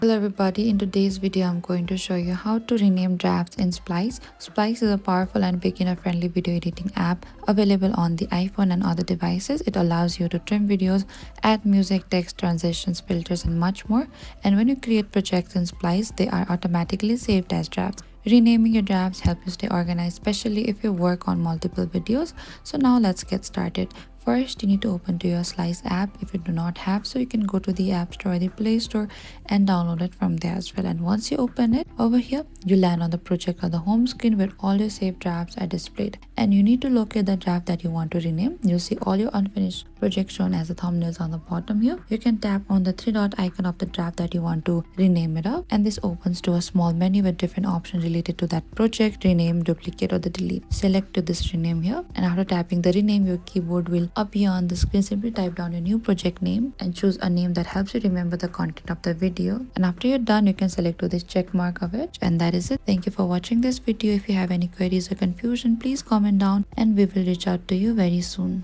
Hello everybody, in today's video I'm going to show you how to rename drafts in Splice. Splice is a powerful and beginner-friendly video editing app available on the iPhone and other devices. It allows you to trim videos, add music, text, transitions, filters and much more. And when you create projects in Splice, they are automatically saved as drafts. Renaming your drafts help you stay organized, especially if you work on multiple videos. So now let's get started. First, you need to open to your Splice app if you do not have, so you can go to the App Store or the Play Store and download it from there as well. And once you open it, over here, you land on the project or the home screen where all your saved drafts are displayed. And you need to locate the draft that you want to rename. You'll see all your unfinished projects shown as the thumbnails on the bottom here. You can tap on the three dot icon of the draft that you want to rename it up, and this opens to a small menu with different options related to that project: rename, duplicate or the delete. Select to this rename here, and after tapping the rename, your keyboard will appear on the screen. Simply type down your new project name and choose a name that helps you remember the content of the video. And after you're done, you can select to this check mark of it, and that is it. Thank you for watching this video. If you have any queries or confusion, please comment down and we will reach out to you very soon.